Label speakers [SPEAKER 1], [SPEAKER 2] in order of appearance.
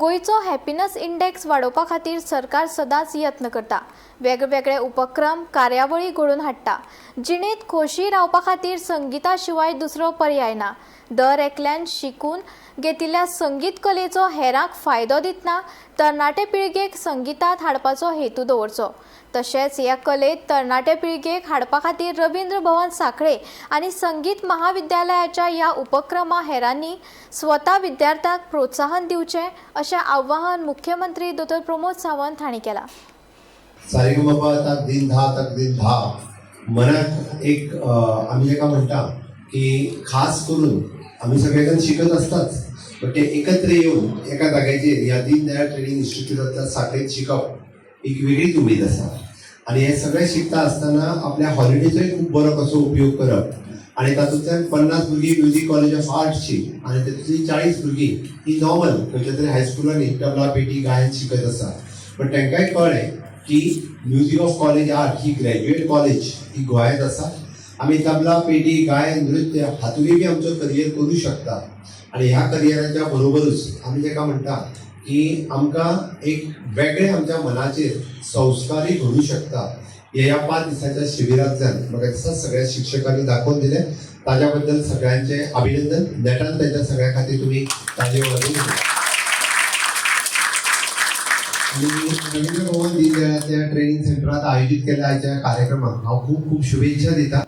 [SPEAKER 1] गोयचो happiness index वाडोवपा खातीर सरकार सदांच यत्न करता। वेगवेगळे उपक्रम कार्यावळी घडोवन हाडटा। जिणेंत खोशी रावपा खातीर संगीता शिवाय दुसरो पर्याय ना। दर एकल्यान शिकून घेतिल्ल्या संगीत कलेचो हेरांक फायदो दितना तरणाटे पिळगेक संगीतात हाडपाचो हेतू दवरचो। तशेंच ह्या कलेत तरणाटे पिळगेक हाडपा खातीर रवींद्र भवन सांखळे आनी संगीत महाविद्यालयाच्या ह्या उपक्रमा हेरांनी स्वता विद्यार्थ्यांक प्रोत्साहन दिवचें अशें आवाहन मुख्यमंत्री डॉ. प्रमोद सावंत हांणी केलां।
[SPEAKER 2] सारेगमपा तक दिन धा मनात एक आम्ही जेका म्हणटा की खास करून आम्ही सगळेजण शिकत असतात, पण ते एकत्र येऊन एका जाग्याचेर ह्या दीनदयाळ ट्रेनिंग इन्स्टिट्यूटांतल्या साखळेत शिकप एक वेगळीच उमेद आसा। आणि हे सगळे शिकता असताना आपल्या हॉलिडेचोय खूप बरो कसो उपयोग करप। आणि तातूंतल्यान 50 भुरगीं म्युझिक कॉलेज ऑफ आर्ट्सची आणि तातूंतली 40 भुरगीं ही नॉर्मल खंयच्या तरी हायस्कुलांनी तबला पेटी गायन शिकत आसा। पण तांकांय कळ्ळें की म्युझिक ऑफ कॉलेज आर्ट ही ग्रॅज्युएट कॉलेज ही गोंयांत आसा। आमी तबला पेटी गायन नृत्य हातूंतय बी आमचो करियर करूं शकता। आणि ह्या करियराच्या बरोबरूच आमी जेका म्हणटा की आमकां एक वेगळे आमच्या मनाचेर संस्कारय घडूं शकता। ह्या 5 दिसांच्या शिबिरांतल्यान म्हाका दिसता सगळ्या शिक्षकांनी दाखोवन दिलें। ताज्या बद्दल सगळ्यांचे अभिनंदन। नेटान तांच्या सगळ्या खातीर तुमी ताजे वाजोवन रवींद्र भवन दीनदयाळाच्या ट्रेनिंग सेंटरात आयोजित केल्ल्या आयच्या कार्यक्रमाक हांव खूब शुभेच्छा दिता।